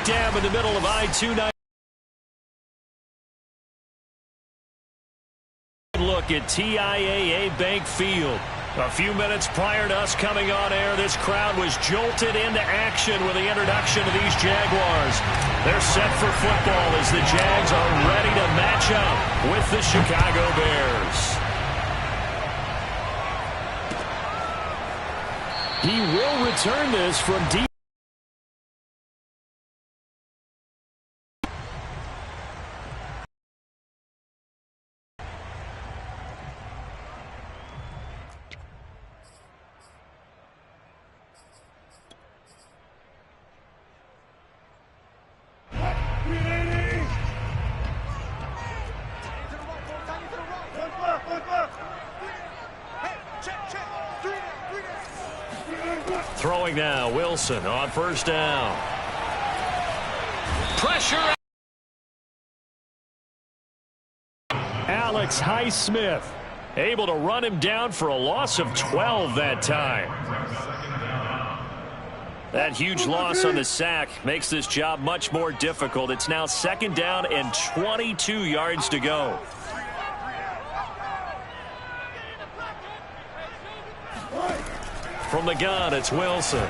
Dam in the middle of I-290. Look at TIAA Bank Field. A few minutes prior to us coming on air, this crowd was jolted into action with the introduction of these Jaguars. They're set for football as the Jags are ready to match up with the Chicago Bears. He will return this from deep. Throwing now, Wilson on first down. Pressure. Alex Highsmith able to run him down for a loss of 12 that time. That huge loss on the sack makes this job much more difficult. It's now second down and 22 yards to go. From the gun, it's Wilson.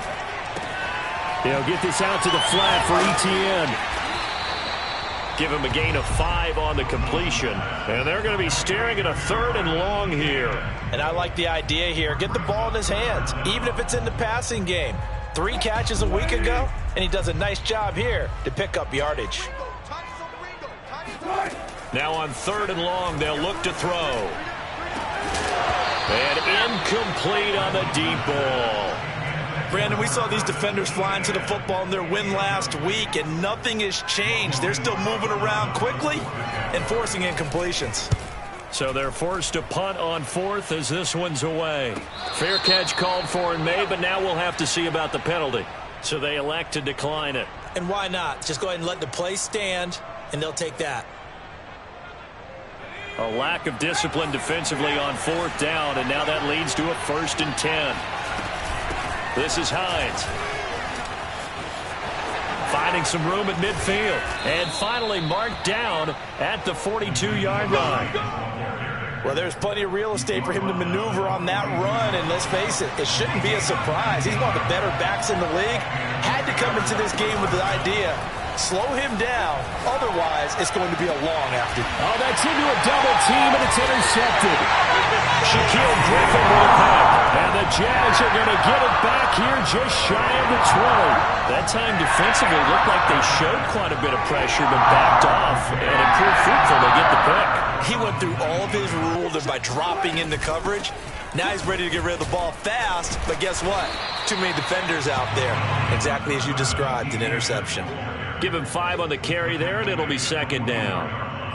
They'll get this out to the flat for ETN. Give him a gain of 5 on the completion. And they're going to be staring at a 3rd and long here. And I like the idea here. Get the ball in his hands, even if it's in the passing game. 3 catches a week ago, and he does a nice job here to pick up yardage. Now on 3rd and long, they'll look to throw. And incomplete on the deep ball. Brandon, we saw these defenders flying to the football in their win last week, and nothing has changed. They're still moving around quickly and forcing incompletions. So they're forced to punt on 4th as this one's away. Fair catch called for and made, but now we'll have to see about the penalty. So they elect to decline it. And why not? Just go ahead and let the play stand, and they'll take that. A lack of discipline defensively on 4th down, and now that leads to a 1st and 10. This is Hines. Finding some room at midfield. And finally marked down at the 42-yard line. Well, there's plenty of real estate for him to maneuver on that run, and let's face it, it shouldn't be a surprise. He's one of the better backs in the league. Had to come into this game with the idea, slow him down, otherwise it's going to be a long after. Oh, that's into a double team, and it's intercepted. Shaquille Griffin with a pick, and the Jags are going to get it back here just shy of the 20. That time defensively looked like they showed quite a bit of pressure, but backed off, and it proved fruitful. They get the pick. He went through all of his rules and by dropping into coverage. Now he's ready to get rid of the ball fast, but guess what? Too many defenders out there. Exactly as you described, an interception. Give him 5 on the carry there, and it'll be 2nd down.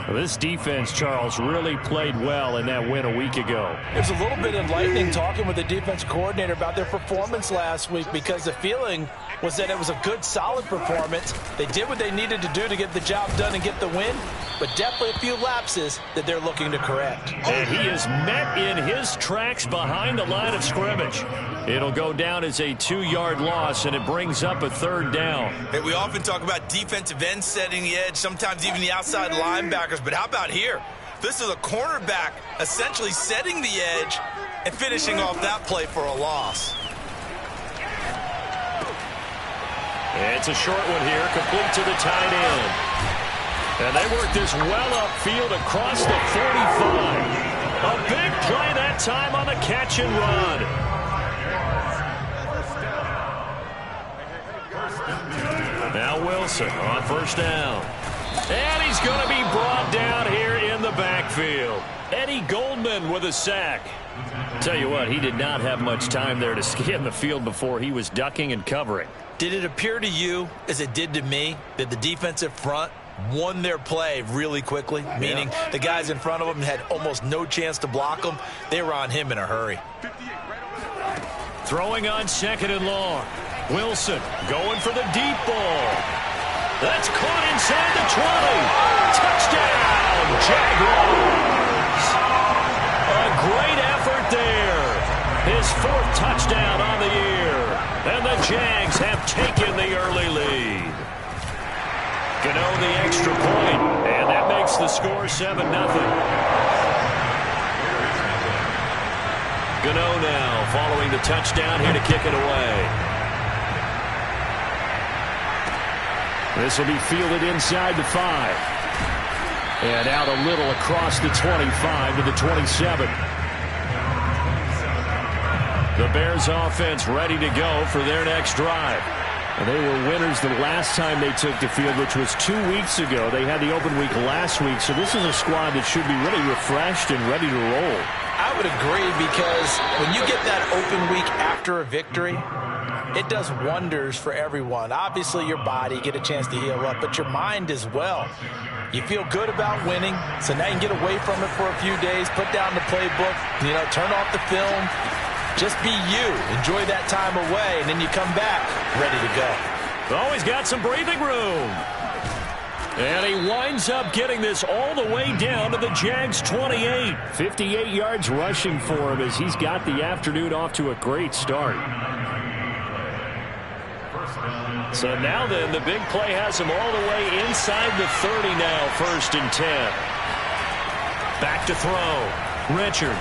Well, this defense, Charles, really played well in that win a week ago. It was a little bit enlightening talking with the defense coordinator about their performance last week, because the feeling was that it was a good, solid performance. They did what they needed to do to get the job done and get the win, but definitely a few lapses that they're looking to correct. And he is met in his tracks behind the line of scrimmage. It'll go down as a 2-yard loss, and it brings up a 3rd down. Hey, we often talk about defensive ends setting the edge, sometimes even the outside linebackers, but how about here? This is a cornerback essentially setting the edge and finishing off that play for a loss. It's a short one here, complete to the tight end. And they work this well upfield across the 45. A big play that time on the catch and run. Now Wilson on first down. And he's going to be brought down here in the backfield. Eddie Goldman with a sack. Tell you what, he did not have much time there to scan the field before he was ducking and covering. Did it appear to you, as it did to me, that the defensive front won their play really quickly? Meaning the guys in front of them had almost no chance to block them. They were on him in a hurry. Throwing on 2nd and long. Wilson going for the deep ball. That's caught inside the 20. Touchdown, Jaguars. A great effort there. His 4th touchdown on the year. And the Jags have taken the early lead. Gano the extra point, and that makes the score 7-0. Gano now following the touchdown here to kick it away. This will be fielded inside the 5. And out a little across the 25 to the 27. The Bears offense ready to go for their next drive. And they were winners the last time they took the field, which was 2 weeks ago. They had the open week last week, so this is a squad that should be really refreshed and ready to roll. I would agree, because when you get that open week after a victory, it does wonders for everyone. Obviously, your body, get a chance to heal up, but your mind as well. You feel good about winning, so now you can get away from it for a few days, put down the playbook, turn off the film. Just be you. Enjoy that time away, and then you come back ready to go. Always got some breathing room. And he winds up getting this all the way down to the Jags 28. 58 yards rushing for him as he's got the afternoon off to a great start. So now then, the big play has him all the way inside the 30 now, 1st and 10. Back to throw. Richard.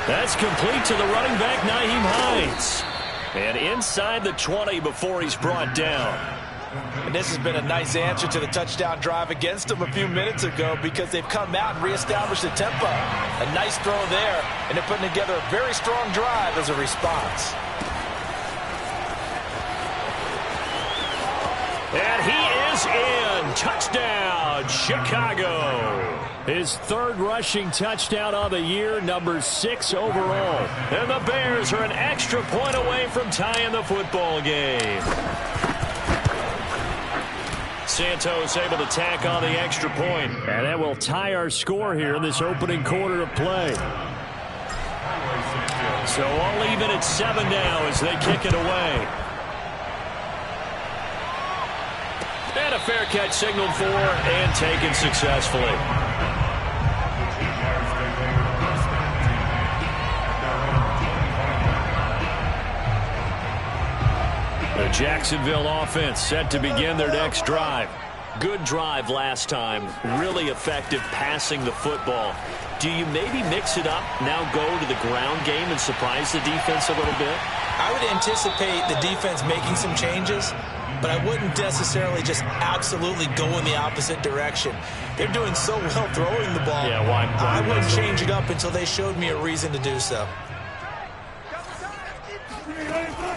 That's complete to the running back, Nyheim Hines. And inside the 20 before he's brought down. And this has been a nice answer to the touchdown drive against them a few minutes ago, because they've come out and reestablished the tempo. A nice throw there, and they're putting together a very strong drive as a response. And he is in. Touchdown, Chicago. His 3rd rushing touchdown on the year, number 6 overall. And the Bears are an extra point away from tying the football game. Santos able to tack on the extra point. And that will tie our score here in this opening quarter of play. So all even at 7 now as they kick it away. And a fair catch signaled for and taken successfully. The Jacksonville offense set to begin their next drive. Good drive last time. Really effective passing the football. Do you maybe mix it up, now go to the ground game and surprise the defense a little bit? I would anticipate the defense making some changes, but I wouldn't necessarily just absolutely go in the opposite direction. They're doing so well throwing the ball. Yeah, why I wouldn't change it up until they showed me a reason to do so.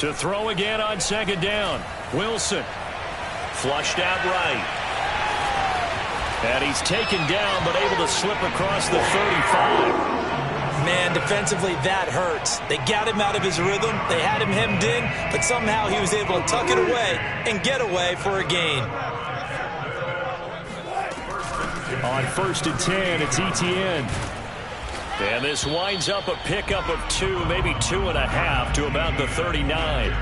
To throw again on 2nd down. Wilson. Flushed out right. And he's taken down, but able to slip across the 35. Man, defensively, that hurts. They got him out of his rhythm. They had him hemmed in, but somehow he was able to tuck it away and get away for a gain. On 1st and 10, it's Etienne. And this winds up a pickup of 2, maybe 2.5 to about the 39.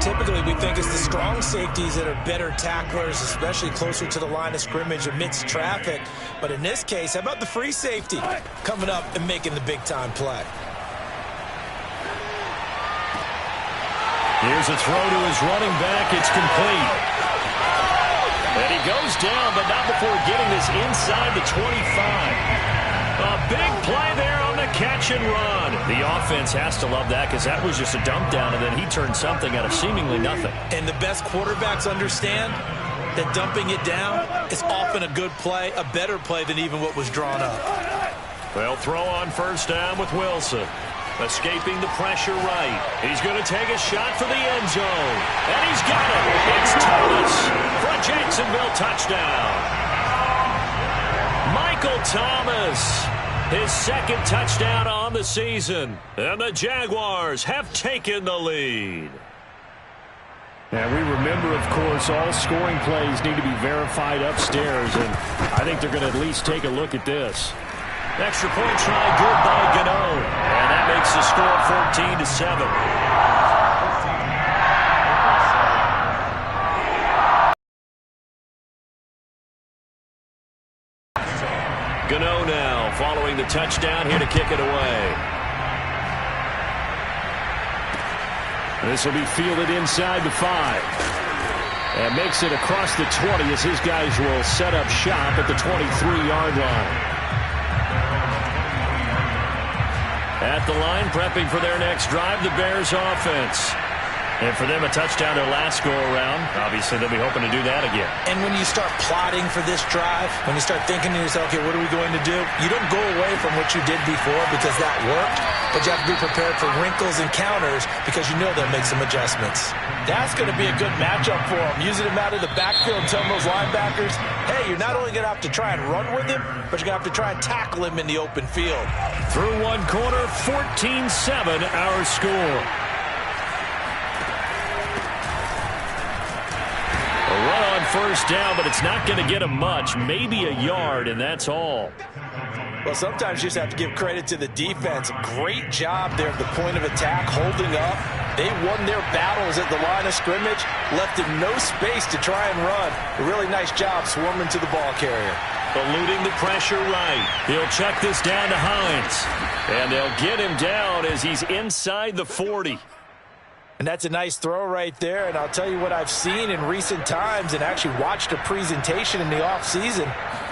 Typically, we think it's the strong safeties that are better tacklers, especially closer to the line of scrimmage amidst traffic. But in this case, how about the free safety coming up and making the big-time play? Here's a throw to his running back. It's complete. And he goes down, but not before getting this inside the 25. A big play there on the catch and run. The offense has to love that, because that was just a dump down, and then he turned something out of seemingly nothing. And the best quarterbacks understand that dumping it down is often a good play, a better play than even what was drawn up. Well, throw on 1st down with Wilson. Escaping the pressure right. He's going to take a shot for the end zone. And he's got it. It's Thomas for a Jacksonville touchdown. Michael Thomas, his 2nd touchdown on the season. And the Jaguars have taken the lead. And we remember, of course, all scoring plays need to be verified upstairs. And I think they're going to at least take a look at this. Extra point try good by Gano. And that makes the score 14-7. Gano now following the touchdown here to kick it away. This will be fielded inside the 5. And makes it across the 20 as his guys will set up shop at the 23-yard line. At the line, prepping for their next drive, the Bears offense. And for them, a touchdown their last go-around. Obviously, they'll be hoping to do that again. And when you start plotting for this drive, when you start thinking to yourself, okay, what are we going to do? You don't go away from what you did before because that worked, but you have to be prepared for wrinkles and counters because you know they'll make some adjustments. That's going to be a good matchup for them. Using him out of the backfield and telling those linebackers, hey, you're not only going to have to try and run with him, but you're going to have to try and tackle him in the open field. Through one quarter, 14-7 our score. A run on first down, but it's not going to get him much. Maybe a yard, and that's all. Well, sometimes you just have to give credit to the defense. Great job there at the point of attack, holding up. They won their battles at the line of scrimmage, left him no space to try and run. A really nice job swarming to the ball carrier. Eluding the pressure right. He'll check this down to Hines. And they'll get him down as he's inside the 40. And that's a nice throw right there. And I'll tell you what I've seen in recent times and actually watched a presentation in the offseason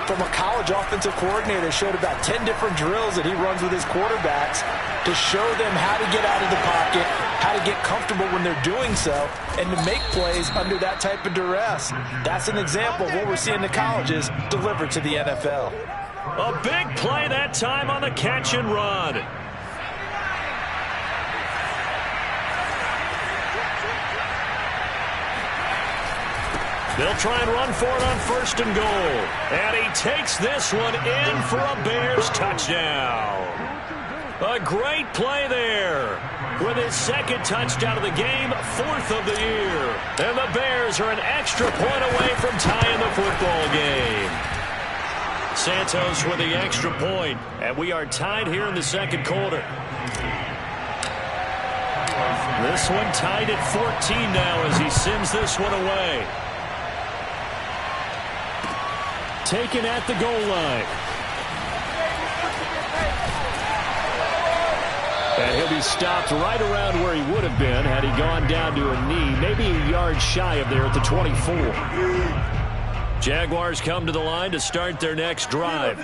from a college offensive coordinator that showed about 10 different drills that he runs with his quarterbacks to show them how to get out of the pocket, how to get comfortable when they're doing so, and to make plays under that type of duress. That's an example of what we're seeing the colleges deliver to the NFL. A big play that time on the catch and run. They'll try and run for it on first and goal. And he takes this one in for a Bears touchdown. A great play there. With his second touchdown of the game, fourth of the year. And the Bears are an extra point away from tying the football game. Santos with the extra point. And we are tied here in the second quarter. This one tied at 14 now as he sends this one away. Taken at the goal line. And he'll be stopped right around where he would have been had he gone down to a knee, maybe a yard shy of there at the 24. Jaguars come to the line to start their next drive.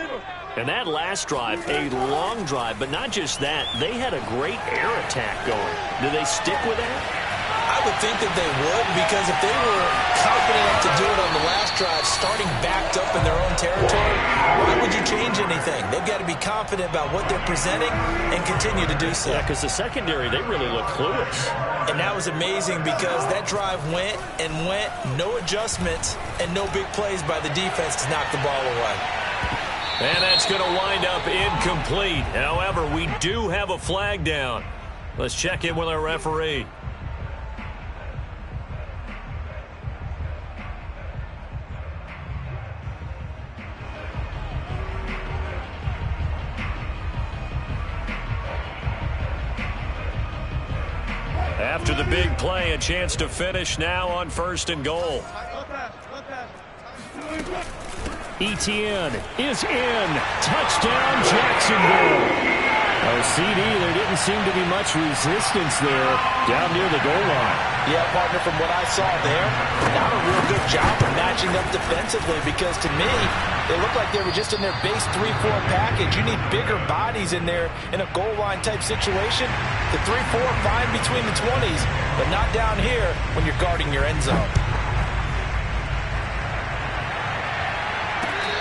And that last drive, a long drive, but not just that, they had a great air attack going. Do they stick with that? I would think that they would, because if they were confident enough to do it on the last drive, starting backed up in their own territory, why would you change anything? They've got to be confident about what they're presenting and continue to do so. Yeah, because the secondary, they really look clueless. And that was amazing because that drive went and went, no adjustments, and no big plays by the defense to knock the ball away. And that's going to wind up incomplete. However, we do have a flag down. Let's check in with our referee. After the big play, a chance to finish now on first and goal. Etienne is in. Touchdown, Jacksonville. Oh, CD, there didn't seem to be much resistance there down near the goal line. Yeah, partner, from what I saw there, not a real good job of matching up defensively because to me, they looked like they were just in their base 3-4 package. You need bigger bodies in there in a goal line type situation. The 3-4 fine between the 20s, but not down here when you're guarding your end zone.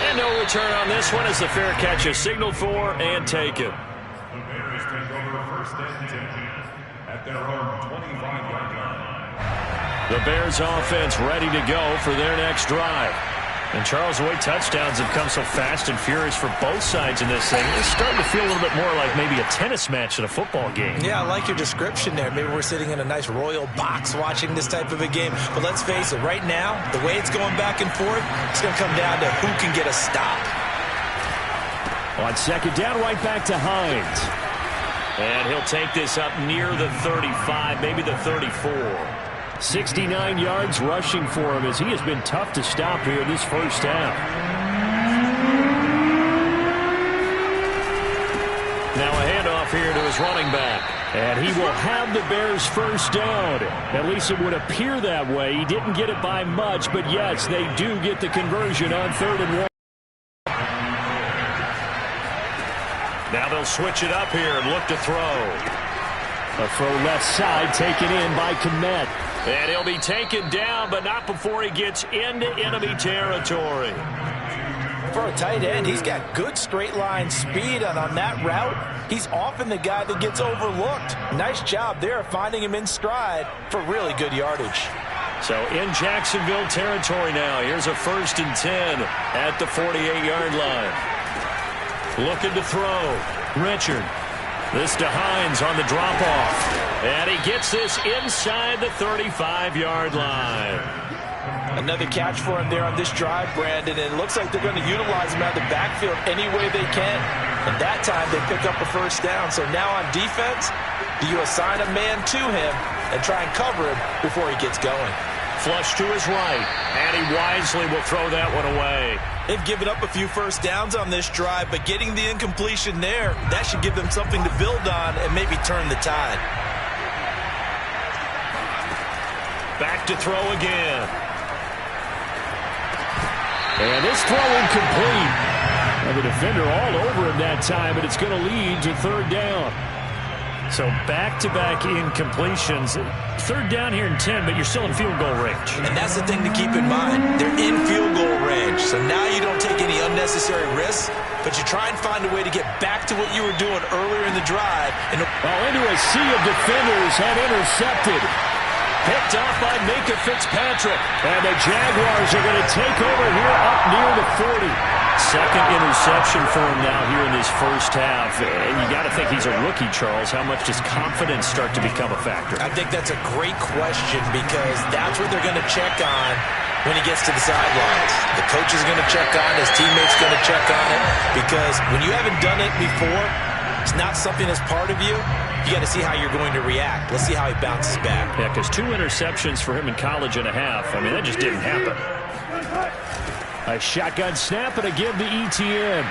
And no return on this one as the fair catch is signaled for and taken. The Bears take over first and 10 at their own 25-yard line. The Bears offense ready to go for their next drive. And Charles, the way touchdowns have come so fast and furious for both sides in this thing, it's starting to feel a little bit more like maybe a tennis match in a football game. Yeah, I like your description there. Maybe we're sitting in a nice royal box watching this type of a game. But let's face it, right now, the way it's going back and forth, it's going to come down to who can get a stop. On second down, right back to Hines. And he'll take this up near the 35, maybe the 34. 69 yards rushing for him as he has been tough to stop here this first half. Now a handoff here to his running back. And he will have the Bears first down. At least it would appear that way. He didn't get it by much, but yes, they do get the conversion on 3rd and 1. Now they'll switch it up here and look to throw. A throw left side taken in by Kmet. And he'll be taken down, but not before he gets into enemy territory. For a tight end, he's got good straight line speed, and on that route, he's often the guy that gets overlooked. Nice job there finding him in stride for really good yardage. So in Jacksonville territory now, here's a 1st and 10 at the 48-yard line. Looking to throw. Richard. This to Hines on the drop-off. And he gets this inside the 35-yard line. Another catch for him there on this drive, Brandon, and it looks like they're going to utilize him out of the backfield any way they can. And that time they pick up a first down. So now on defense, do you assign a man to him and try and cover him before he gets going? Flush to his right, and he wisely will throw that one away. They've given up a few first downs on this drive, but getting the incompletion there, that should give them something to build on and maybe turn the tide. Back to throw again. And this throw incomplete. And the defender all over him that time, but it's going to lead to 3rd down. So back-to-back incompletions. 3rd down here in 10, but you're still in field goal range. And that's the thing to keep in mind. They're in field goal range, so now you don't take any unnecessary risks, but you try and find a way to get back to what you were doing earlier in the drive. Well, into a sea of defenders had intercepted. Picked off by Minka Fitzpatrick. And the Jaguars are going to take over here up near the 40. Second interception for him now here in this first half. And you got to think he's a rookie, Charles. How much does confidence start to become a factor? I think that's a great question because that's what they're going to check on when he gets to the sidelines. The coach is going to check on it. His teammates going to check on it because when you haven't done it before, it's not something that's part of you. You got to see how you're going to react. Let's see how he bounces back. Yeah, because 2 interceptions for him in college and a half. I mean, that just didn't happen. A shotgun snap and a give to ETN.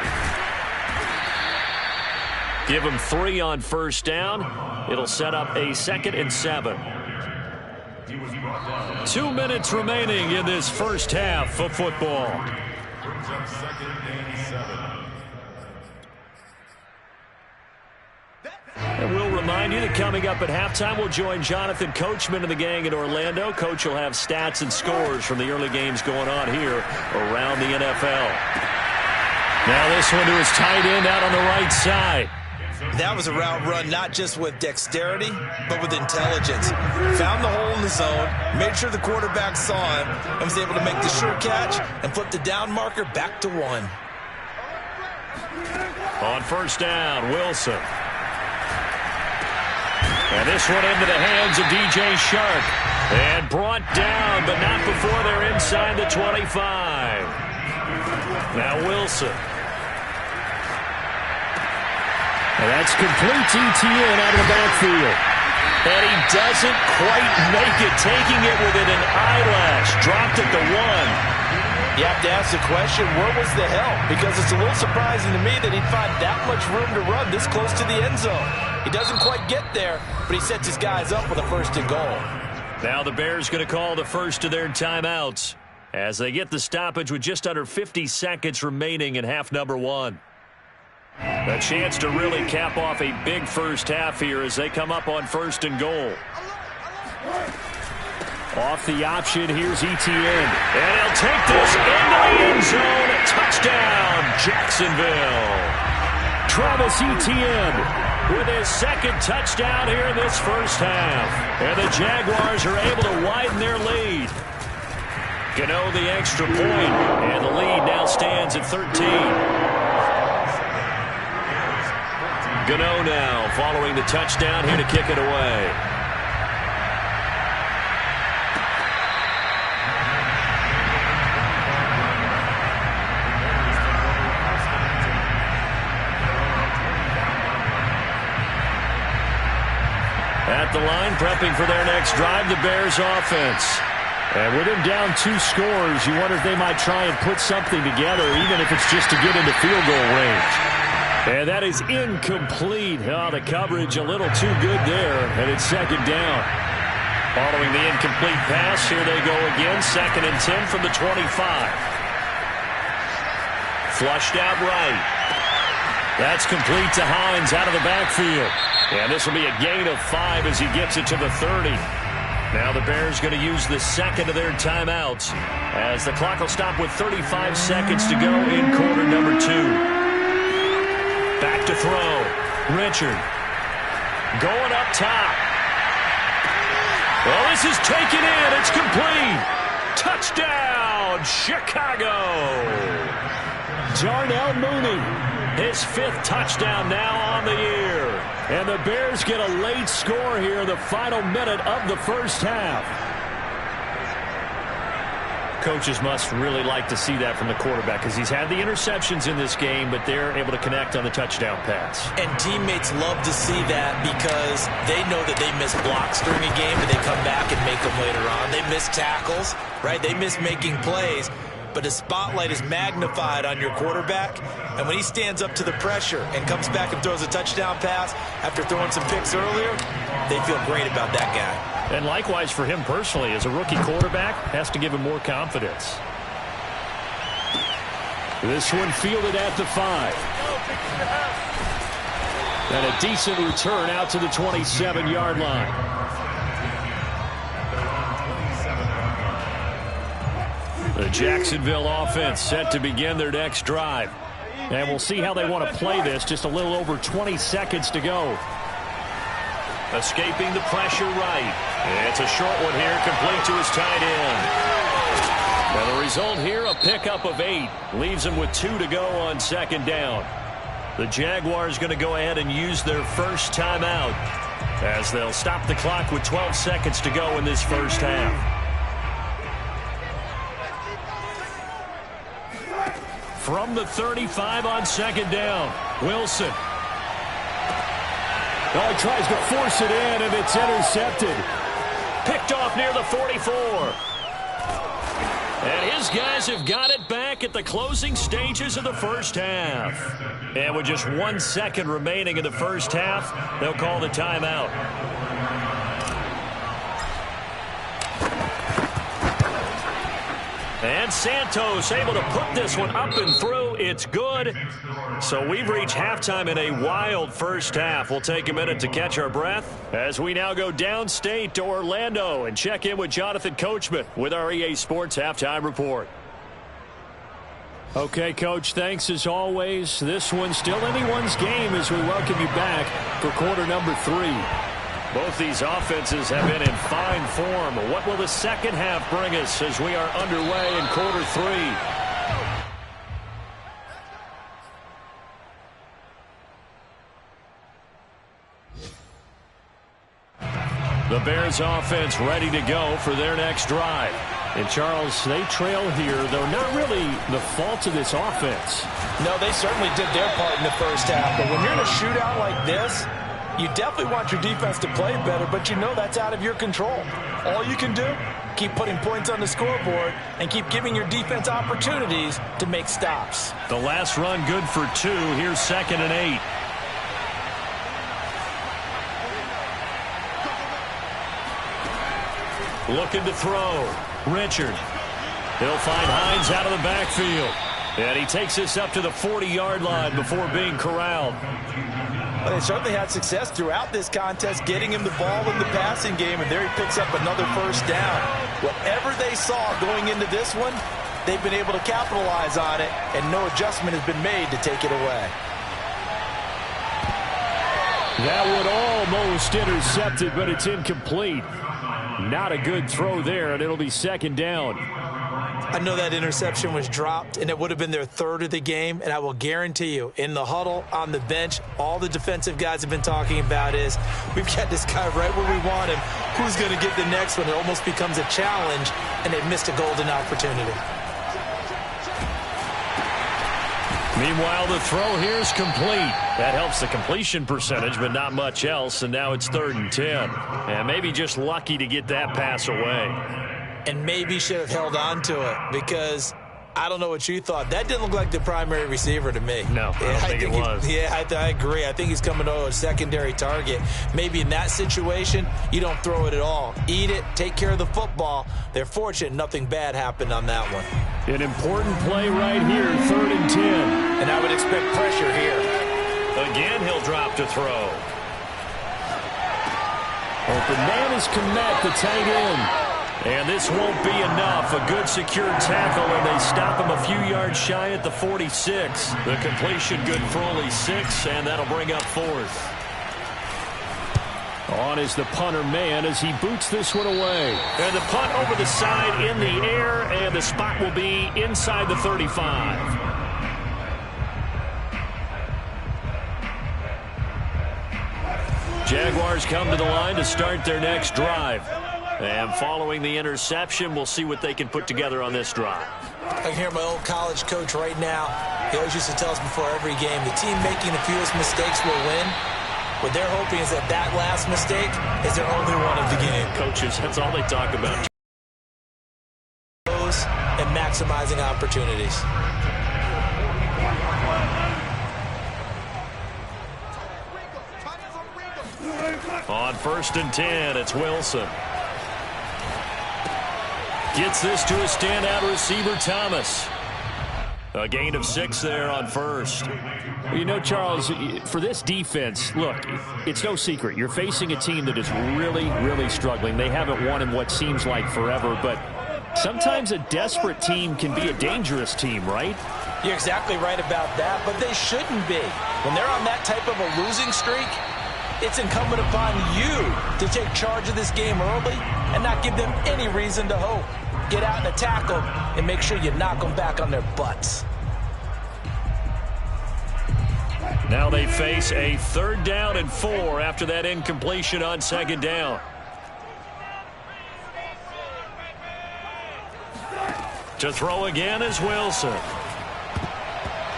Give him 3 on first down. It'll set up a 2nd and 7. 2 minutes remaining in this first half of football. Brings up 2nd and 7. And we'll remind you that coming up at halftime, we'll join Jonathan Coachman and the gang in Orlando. Coach will have stats and scores from the early games going on here around the NFL. Now this one to his tight end out on the right side. That was a route run not just with dexterity, but with intelligence. Found the hole in the zone, made sure the quarterback saw him, and was able to make the sure catch and flip the down marker back to 1. On first down, Wilson. And this one into the hands of DJ Shark. And brought down, but not before they're inside the 25. Now Wilson. And that's complete to ETN out of the backfield. And he doesn't quite make it, taking it within an eyelash. Dropped at the 1. You have to ask the question, where was the help? Because it's a little surprising to me that he'd find that much room to run this close to the end zone. He doesn't quite get there, but he sets his guys up with a 1st and goal. Now the Bears going to call the first of their timeouts as they get the stoppage with just under 50 seconds remaining in half number 1. A chance to really cap off a big first half here as they come up on 1st and goal. Off the option, here's ETN. And he'll take this into the end zone. A touchdown, Jacksonville. Travis Etienne with his 2nd touchdown here in this first half. And the Jaguars are able to widen their lead. Gano the extra point, and the lead now stands at 13. Gano now following the touchdown here to kick it away. At the line, prepping for their next drive, the Bears offense. And with him down 2 scores, you wonder if they might try and put something together, even if it's just to get into field goal range. And that is incomplete. Oh, the coverage a little too good there, and it's second down. Following the incomplete pass, here they go again, 2nd and 10 from the 25. Flushed out right. That's complete to Hines out of the backfield. And this will be a gain of 5 as he gets it to the 30. Now the Bears going to use the second of their timeouts as the clock will stop with 35 seconds to go in quarter number 2. Back to throw. Richard. Going up top. Well, this is taken in. It's complete. Touchdown, Chicago. Darnell Mooney. His 5th touchdown now on the year. And the Bears get a late score here in the final minute of the first half. Coaches must really like to see that from the quarterback because he's had the interceptions in this game, but they're able to connect on the touchdown pass. And teammates love to see that because they know that they miss blocks during a game and they come back and make them later on. They miss tackles, right? They miss making plays. But the spotlight is magnified on your quarterback. And when he stands up to the pressure and comes back and throws a touchdown pass after throwing some picks earlier, they feel great about that guy. And likewise for him personally, as a rookie quarterback, has to give him more confidence. This one fielded at the 5. And a decent return out to the 27-yard line. The Jacksonville offense set to begin their next drive. And we'll see how they want to play this. Just a little over 20 seconds to go. Escaping the pressure right. It's a short one here, complete to his tight end. And the result here, a pickup of 8. Leaves him with 2 to go on 2nd down. The Jaguars going to go ahead and use their first timeout as they'll stop the clock with 12 seconds to go in this first half. From the 35 on 2nd down, Wilson. Oh, he tries to force it in, and it's intercepted. Picked off near the 44. And his guys have got it back at the closing stages of the first half. And with just 1 second remaining in the first half, they'll call the timeout. And Santos able to put this one up and through. It's good. So we've reached halftime in a wild first half. We'll take a minute to catch our breath as we now go downstate to Orlando and check in with Jonathan Coachman with our EA Sports Halftime Report. Okay, Coach, thanks as always. This one's still anyone's game as we welcome you back for quarter number 3. Both these offenses have been in fine form. What will the second half bring us as we are underway in quarter 3? The Bears offense ready to go for their next drive. And Charles, they trail here, though not really the fault of this offense. No, they certainly did their part in the first half. But when you're in a shootout like this, you definitely want your defense to play better, but you know that's out of your control. All you can do, keep putting points on the scoreboard and keep giving your defense opportunities to make stops. The last run good for 2. Here's 2nd and 8. Looking to throw. Richard. He'll find Hines out of the backfield. And he takes this up to the 40-yard line before being corralled. Well, they certainly had success throughout this contest, getting him the ball in the passing game, and there he picks up another first down. Whatever they saw going into this one, they've been able to capitalize on it, and no adjustment has been made to take it away. That one almost intercepted, but it's incomplete. Not a good throw there, and it'll be 2nd down. I know that interception was dropped, and it would have been their 3rd of the game, and I will guarantee you, in the huddle, on the bench, all the defensive guys have been talking about is, we've got this guy right where we want him. Who's going to get the next one? It almost becomes a challenge, and they've missed a golden opportunity. Meanwhile, the throw here is complete. That helps the completion percentage, but not much else, and now it's 3rd and 10. And maybe just lucky to get that pass away. And maybe should have held on to it because I don't know what you thought. That didn't look like the primary receiver to me. No, I don't think it was. I agree. I think he's coming to a secondary target. Maybe in that situation, you don't throw it at all. Eat it, take care of the football. They're fortunate nothing bad happened on that one. An important play right here, 3rd and 10. And I would expect pressure here. Again, he'll drop to throw. Open man is Kmet, the tight end. And this won't be enough. A good secure tackle, and they stop him a few yards shy at the 46. The completion good for only 6, and that'll bring up 4th. On is the punter man as he boots this one away. And the punt over the side in the air, and the spot will be inside the 35. Jaguars come to the line to start their next drive. And following the interception, we'll see what they can put together on this drive. I can hear my old college coach right now. He always used to tell us before every game, the team making the fewest mistakes will win. What they're hoping is that that last mistake is their only one of the game. Coaches, that's all they talk about. And maximizing opportunities. On 1st and 10, it's Wilson. Gets this to a standout receiver, Thomas. A gain of 6 there on 1st. Well, you know, Charles, for this defense, look, it's no secret. You're facing a team that is really, really struggling. They haven't won in what seems like forever, but sometimes a desperate team can be a dangerous team, right? You're exactly right about that, but they shouldn't be. When they're on that type of a losing streak, it's incumbent upon you to take charge of this game early and not give them any reason to hope. Get out and attack them and make sure you knock them back on their butts. Now they face a 3rd down and 4 after that incompletion on 2nd down. To throw again is Wilson.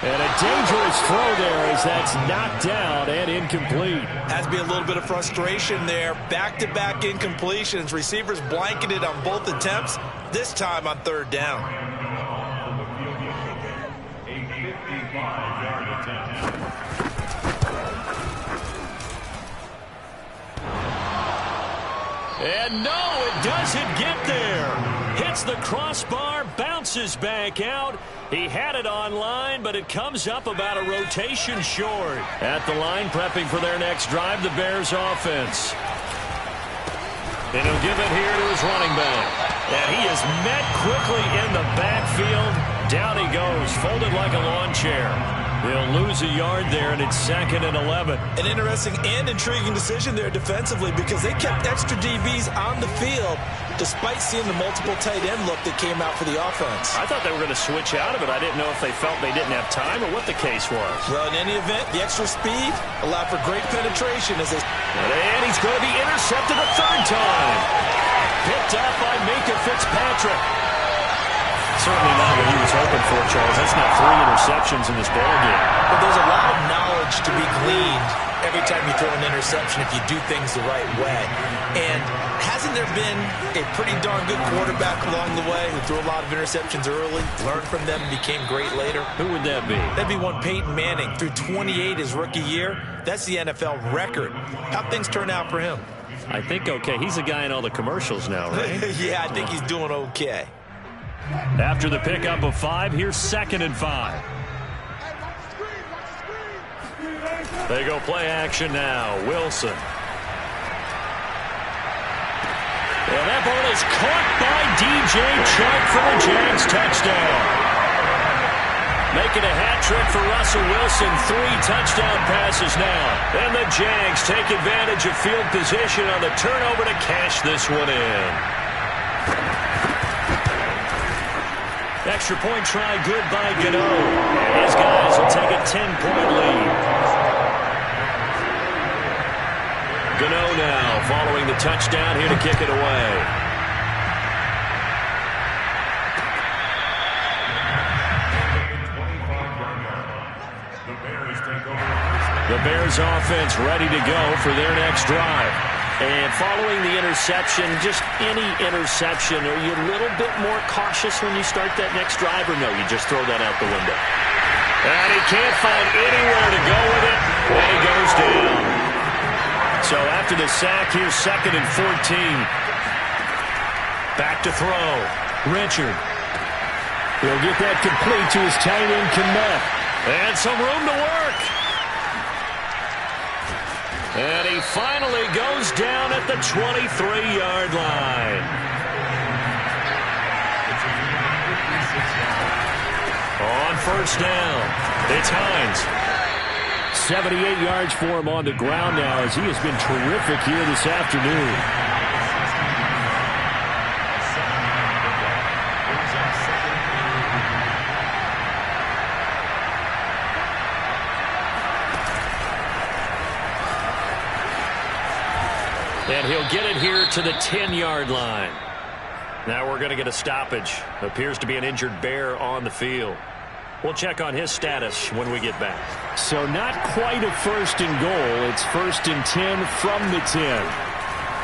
And a dangerous throw there as that's knocked down and incomplete. Has to be a little bit of frustration there. Back-to-back incompletions. Receivers blanketed on both attempts, this time on 3rd down. A 55-yard attempt. And no, it doesn't get there. Hits the crossbar, bounces back out. He had it on line, but it comes up about a rotation short. At the line, prepping for their next drive, the Bears offense. And he'll give it here to his running back. And he is met quickly in the backfield. Down he goes, folded like a lawn chair. They'll lose a yard there, and it's 2nd and 11. An interesting and intriguing decision there defensively because they kept extra DBs on the field despite seeing the multiple tight end look that came out for the offense. I thought they were going to switch out of it. I didn't know if they felt they didn't have time or what the case was. Well, in any event, the extra speed allowed for great penetration as they... And he's going to be intercepted a 3rd time. Picked up by Minka Fitzpatrick. Certainly not what he was hoping for, Charles. That's not 3 interceptions in this ballgame. But there's a lot of knowledge to be gleaned every time you throw an interception if you do things the right way. And hasn't there been a pretty darn good quarterback along the way who threw a lot of interceptions early, learned from them, and became great later? Who would that be? That'd be one Peyton Manning. Threw 28 his rookie year. That's the NFL record. How'd things turn out for him? I think okay. He's a guy in all the commercials now, right? Yeah, I think he's doing okay. After the pickup of 5, here's 2nd and 5. They go play action now. Wilson. And that ball is caught by DJ Chark for the Jags touchdown. Making a hat trick for Russell Wilson. 3 touchdown passes now. And the Jags take advantage of field position on the turnover to cash this one in. Extra point try good by Gano. His guys will take a 10-point lead. Gano now following the touchdown here to kick it away. The Bears offense ready to go for their next drive. And following the interception, just any interception, are you a little bit more cautious when you start that next drive, or no, you just throw that out the window? And he can't find anywhere to go with it, and he goes down. So after the sack, here's 2nd and 14. Back to throw. Richard. He'll get that complete to his tight end, Kmet. And some room to work. And he finally goes down at the 23-yard line. On first down, it's Hines. 78 yards for him on the ground now as he has been terrific here this afternoon. And he'll get it here to the 10-yard line. Now we're going to get a stoppage. Appears to be an injured Bear on the field. We'll check on his status when we get back. So not quite a 1st and goal. It's 1st and 10 from the 10.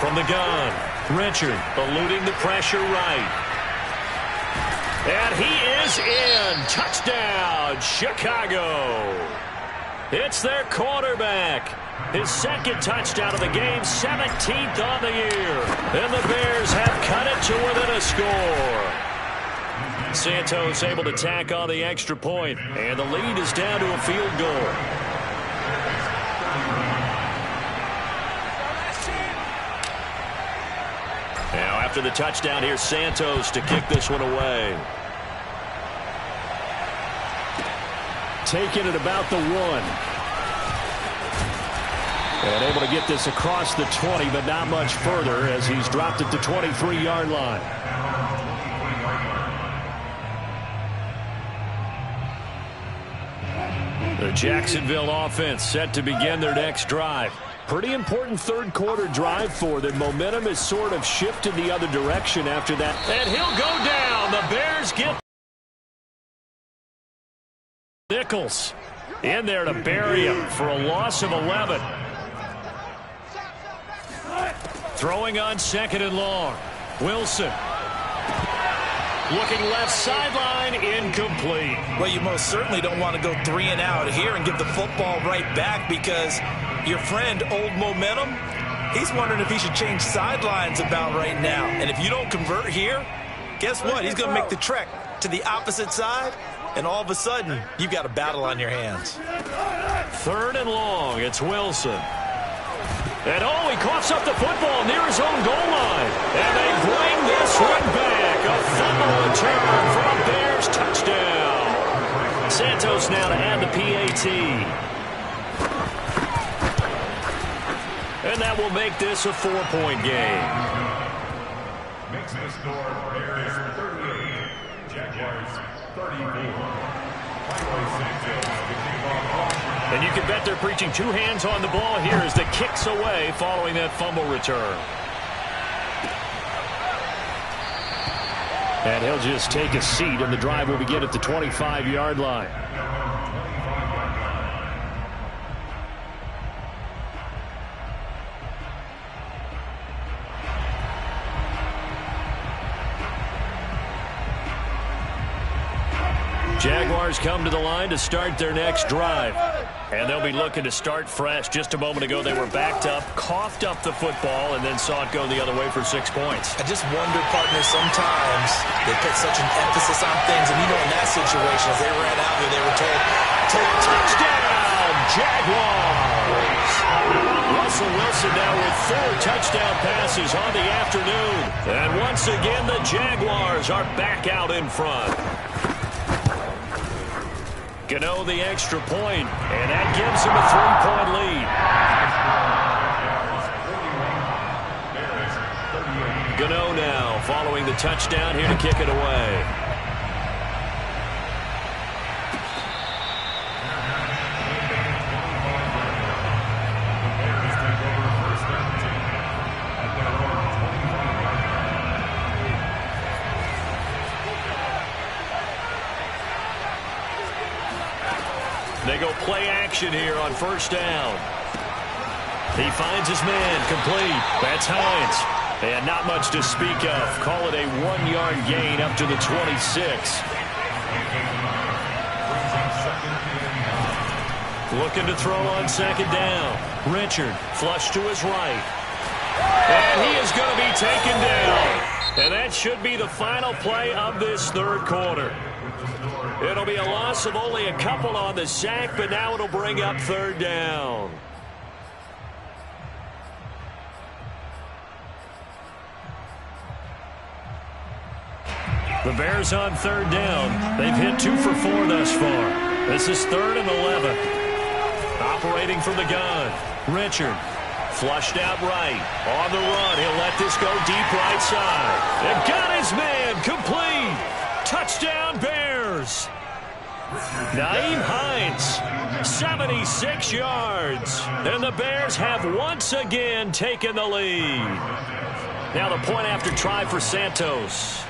From the gun, Richard eluding the pressure right. And he is in. Touchdown, Chicago. It's their quarterback. His 2nd touchdown of the game, 17th on the year. And the Bears have cut it to within a score. Santos able to tack on the extra point, and the lead is down to a field goal. Now after the touchdown, here's Santos to kick this one away. Taking it about the 1. And able to get this across the 20, but not much further as he's dropped it to 23-yard line. The Jacksonville offense set to begin their next drive. Pretty important 3rd quarter drive for them. Momentum has sort of shifted the other direction after that. And he'll go down. The Bears get Nichols in there to bury him for a loss of 11. Throwing on 2nd and long. Wilson. Looking left sideline, incomplete. Well, you most certainly don't want to go 3 and out here and give the football right back because your friend, Old Momentum, he's wondering if he should change sidelines about right now. And if you don't convert here, guess what? He's going to make the trek to the opposite side, and all of a sudden, you've got a battle on your hands. 3rd and long, it's Wilson. And oh, he coughs up the football near his own goal line. And they bring this one back. A fumble return for a Bears touchdown. Santos now to add the PAT. And that will make this a 4-point game. Makes the score Bears 38, Jaguars 34. And you can bet they're preaching 2 hands on the ball here as the kick's away following that fumble return. And he'll just take a seat, and the drive will begin at the 25-yard line. Jaguars come to the line to start their next drive. And they'll be looking to start fresh. Just a moment ago, they were backed up, coughed up the football, and then saw it go the other way for 6 points. I just wonder, partner, sometimes they put such an emphasis on things. And, you know, in that situation, as they ran out there, they were told, touchdown, Jaguars! Russell Wilson now with 4 touchdown passes on the afternoon. And once again, the Jaguars are back out in front. Gano the extra point, and that gives him a 3-point lead. Gano now following the touchdown here to kick it away. They go play action here on first down. He finds his man, complete. That's Hines. And not much to speak of. Call it a 1-yard gain up to the 26. Looking to throw on second down. Richard, flush to his right. And he is going to be taken down. And that should be the final play of this third quarter. It'll be a loss of only a couple on the sack, but now it'll bring up third down. The Bears on third down. They've hit 2 for 4 thus far. This is 3rd and 11. Operating from the gun. Richard. Flushed out right. On the run. He'll let this go deep right side. And got his man. Complete. Touchdown Bears. Nyheim Hines. 76 yards. And the Bears have once again taken the lead. Now the point after try for Santos.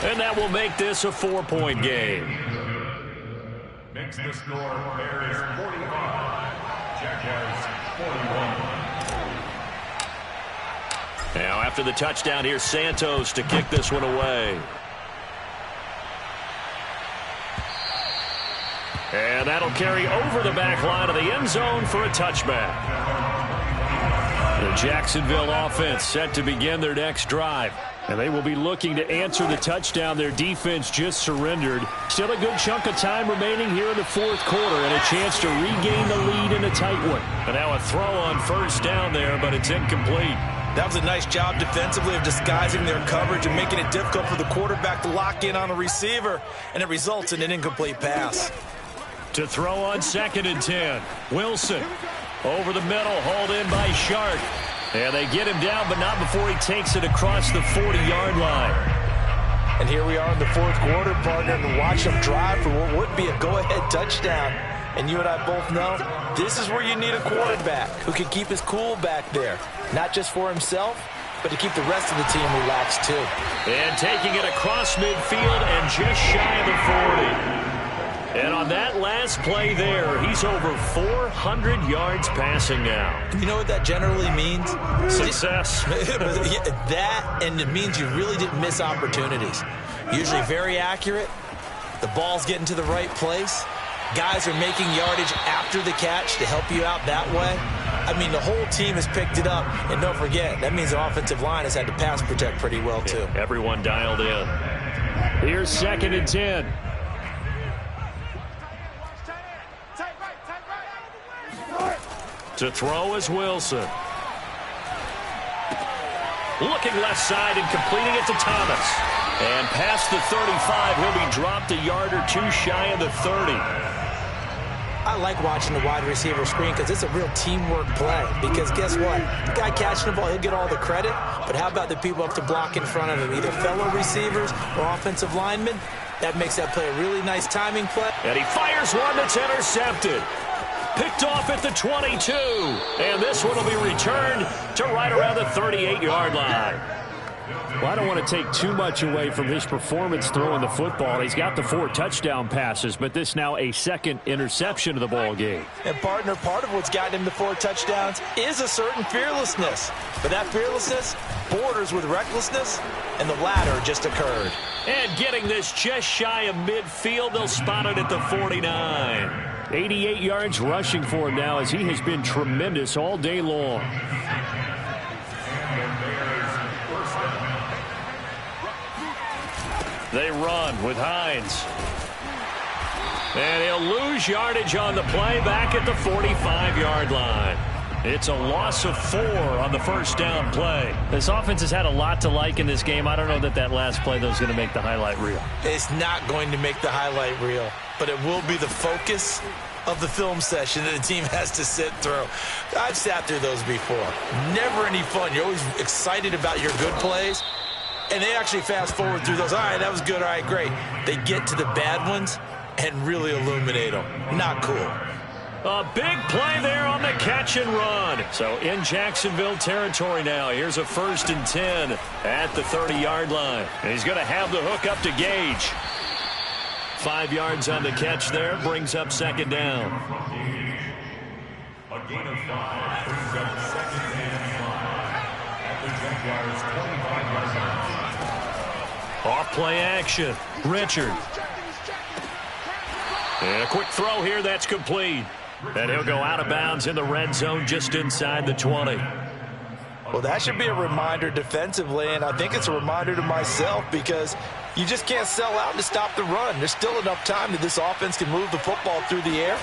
And that will make this a 4-point game. Makes the score Bears 45, Jaguars 41. Now after the touchdown, here's Santos to kick this one away. And that'll carry over the back line of the end zone for a touchback. The Jacksonville offense set to begin their next drive. And they will be looking to answer the touchdown their defense just surrendered. Still a good chunk of time remaining here in the fourth quarter and a chance to regain the lead in a tight one. And now a throw on first down there, but it's incomplete. That was a nice job defensively of disguising their coverage and making it difficult for the quarterback to lock in on a receiver, and it results in an incomplete pass. To throw on 2nd and 10. Wilson over the middle, hauled in by Shark. And they get him down, but not before he takes it across the 40-yard line. And here we are in the fourth quarter, partner, and watch them drive for what would be a go-ahead touchdown. And you and I both know this is where you need a quarterback who can keep his cool back there. Not just for himself, but to keep the rest of the team relaxed too. And taking it across midfield and just shy of the 40. And on that last play there, he's over 400 yards passing now. You know what that generally means? Success. That, and it means you really didn't miss opportunities. Usually very accurate. The ball's getting to the right place. Guys are making yardage after the catch to help you out that way. I mean, the whole team has picked it up. And don't forget, that means the offensive line has had to pass protect pretty well, too. Yeah, everyone dialed in. Here's 2nd and 10. To throw is Wilson. Looking left side and completing it to Thomas. And past the 35, he'll be dropped a yard or two shy of the 30. I like watching the wide receiver screen because it's a real teamwork play. Because guess what? The guy catching the ball, he'll get all the credit. But how about the people up to block in front of him, either fellow receivers or offensive linemen? That makes that play a really nice timing play. And he fires one that's intercepted. Picked off at the 22. And this one will be returned to right around the 38-yard line. Well, I don't want to take too much away from his performance throwing the football. He's got the 4 touchdown passes, but this now a 2nd interception of the ball game. And, partner, part of what's gotten him the 4 touchdowns is a certain fearlessness. But that fearlessness borders with recklessness, and the latter just occurred. And getting this just shy of midfield, they'll spot it at the 49. 88 yards rushing for him now as he has been tremendous all day long. They run with Hines. And he'll lose yardage on the play back at the 45-yard line. It's a loss of 4 on the first down play. This offense has had a lot to like in this game. I don't know that last play, though, is going to make the highlight reel. It's not going to make the highlight reel, but it will be the focus of the film session that the team has to sit through. I've sat through those before. Never any fun. You're always excited about your good plays, and they actually fast forward through those. All right, that was good. All right, great. They get to the bad ones and really illuminate them. Not cool. A big play there on the catch and run. So in Jacksonville territory now. Here's a 1st and 10 at the 30-yard line. And he's going to have the hook up to Gage. 5 yards on the catch there. Brings up 2nd down. A gain of 5 brings up 2nd and 5 at the Jaguars' 25-yard line. Off play action. Richard. And a quick throw here. That's complete. And he'll go out of bounds in the red zone just inside the 20. Well, that should be a reminder defensively, and I think it's a reminder to myself because you just can't sell out to stop the run. There's still enough time that this offense can move the football through the air,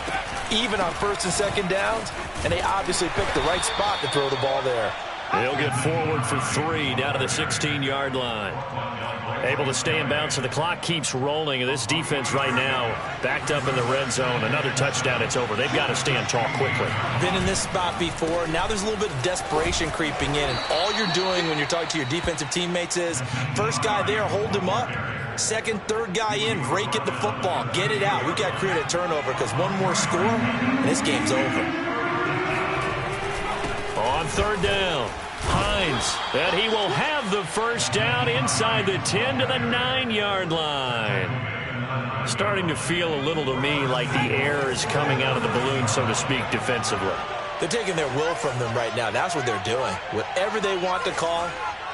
even on 1st and 2nd downs, and they obviously picked the right spot to throw the ball there. He'll get forward for 3 down to the 16-yard line. Able to stay in bounds, so the clock keeps rolling. And this defense right now backed up in the red zone. Another touchdown, it's over. They've got to stand tall quickly. Been in this spot before. Now there's a little bit of desperation creeping in. And all you're doing when you're talking to your defensive teammates is, first guy there, hold him up. Second, third guy in, rake at the football. Get it out. We've got to create a turnover because one more score, and this game's over. On 3rd down. Hines, and he will have the first down inside the 10 to the 9-yard line. Starting to feel a little to me like the air is coming out of the balloon, so to speak, defensively. They're taking their will from them right now. That's what they're doing. Whatever they want to call,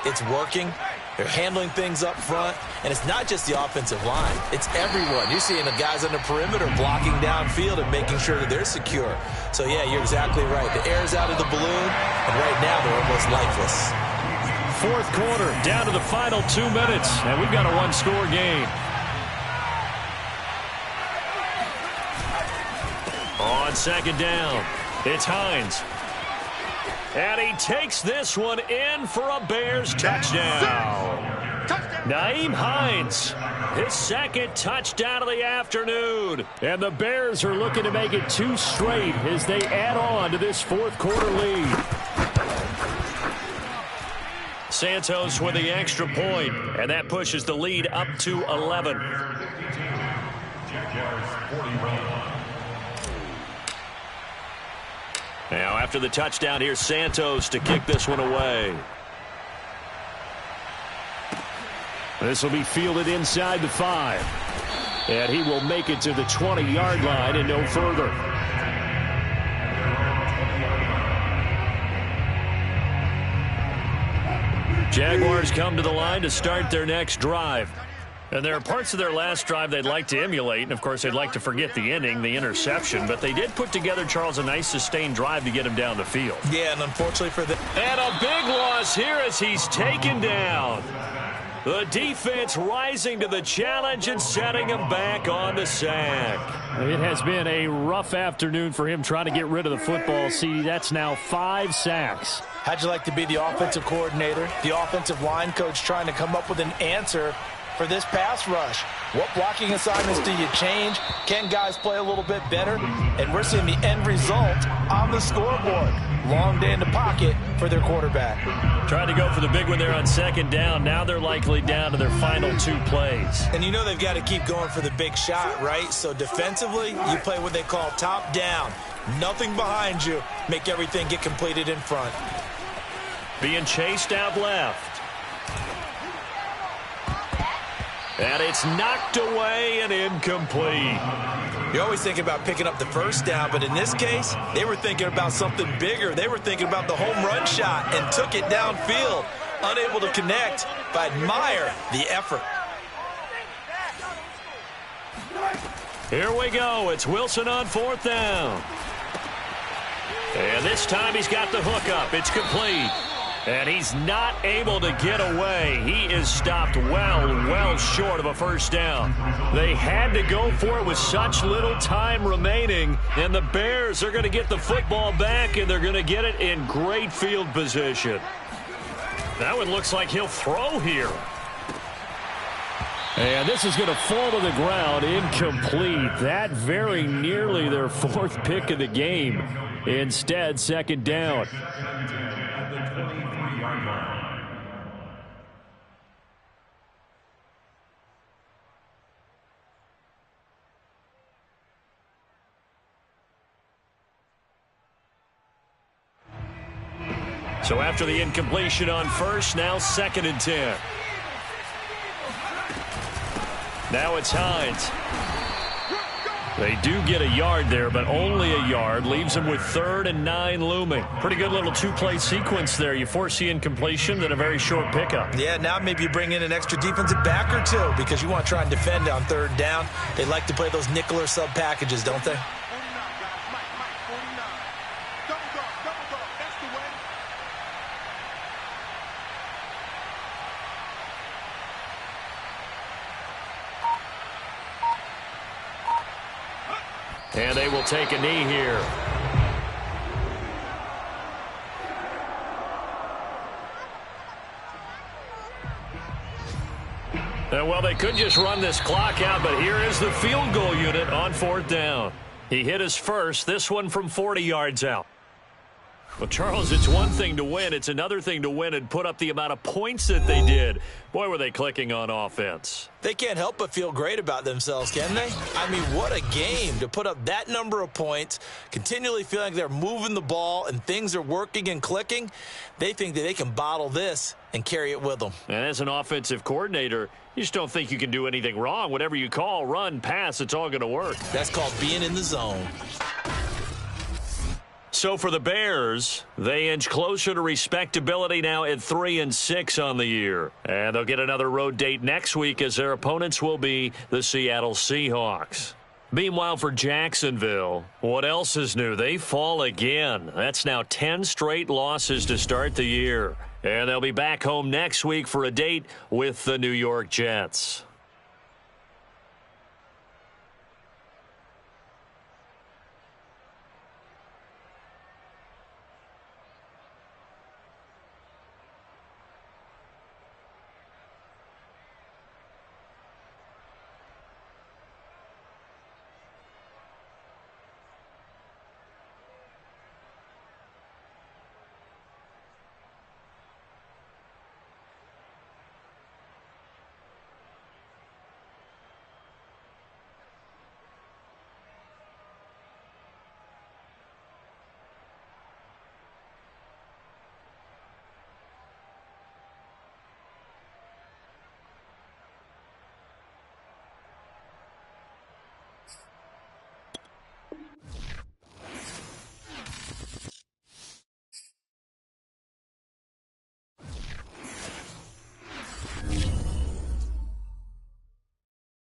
it's working. They're handling things up front, and it's not just the offensive line. It's everyone. You're seeing the guys on the perimeter blocking downfield and making sure that they're secure. So, yeah, you're exactly right. The air's out of the balloon, and right now they're almost lifeless. 4th quarter, down to the final 2 minutes, and we've got a 1-score game. On 2nd down, it's Hines. And he takes this one in for a Bears touchdown. Nyheim Hines, his 2nd touchdown of the afternoon. And the Bears are looking to make it 2 straight as they add on to this 4th quarter lead. Santos with the extra point, and that pushes the lead up to 11. Now, after the touchdown, here's Santos to kick this one away. This will be fielded inside the 5. And he will make it to the 20-yard line and no further. Jaguars come to the line to start their next drive. And there are parts of their last drive they'd like to emulate, and, of course, they'd like to forget the ending, the interception. But they did put together, Charles, a nice sustained drive to get him down the field. Yeah, and unfortunately for them. And a big loss here as he's taken down. The defense rising to the challenge and setting him back on the sack. It has been a rough afternoon for him trying to get rid of the football. See, that's now 5 sacks. How'd you like to be the offensive coordinator, the offensive line coach trying to come up with an answer for this pass rush? What blocking assignments do you change? Can guys play a little bit better? And we're seeing the end result on the scoreboard. Long day in the pocket for their quarterback. Trying to go for the big one there on 2nd down. Now they're likely down to their final 2 plays. And you know they've got to keep going for the big shot, right? So defensively, you play what they call top down. Nothing behind you. Make everything get completed in front. Being chased out left. And it's knocked away and incomplete. You always think about picking up the first down, but in this case, they were thinking about something bigger. They were thinking about the home run shot and took it downfield. Unable to connect, but admire the effort. Here we go. It's Wilson on 4th down. And this time he's got the hook up. It's complete. And he's not able to get away. He is stopped well short of a first down. They had to go for it with such little time remaining. And the Bears are going to get the football back, and they're going to get it in great field position. That one looks like he'll throw here. And this is going to fall to the ground, incomplete. That very nearly their 4th pick of the game. Instead, 2nd down. So after the incompletion on 1st, now 2nd and 10. Now it's Hines. They do get a yard there, but only a yard. Leaves them with 3rd and 9 looming. Pretty good little two-play sequence there. You foresee incompletion, then a very short pickup. Yeah, now maybe you bring in an extra defensive back or two because you want to try and defend on 3rd down. They like to play those nickel or sub packages, don't they? And they will take a knee here. Well, they could just run this clock out, but here is the field goal unit on 4th down. He hit his first, this one from 40 yards out. Well, Charles, it's one thing to win. It's another thing to win and put up the amount of points that they did. Boy, were they clicking on offense. They can't help but feel great about themselves, can they? I mean, what a game to put up that number of points, continually feeling like they're moving the ball and things are working and clicking. They think that they can bottle this and carry it with them. And as an offensive coordinator, you just don't think you can do anything wrong. Whatever you call, run, pass, it's all going to work. That's called being in the zone. So for the Bears, they inch closer to respectability now at 3-6 on the year. And they'll get another road date next week as their opponents will be the Seattle Seahawks. Meanwhile, for Jacksonville, what else is new? They fall again. That's now 10 straight losses to start the year. And they'll be back home next week for a date with the New York Jets.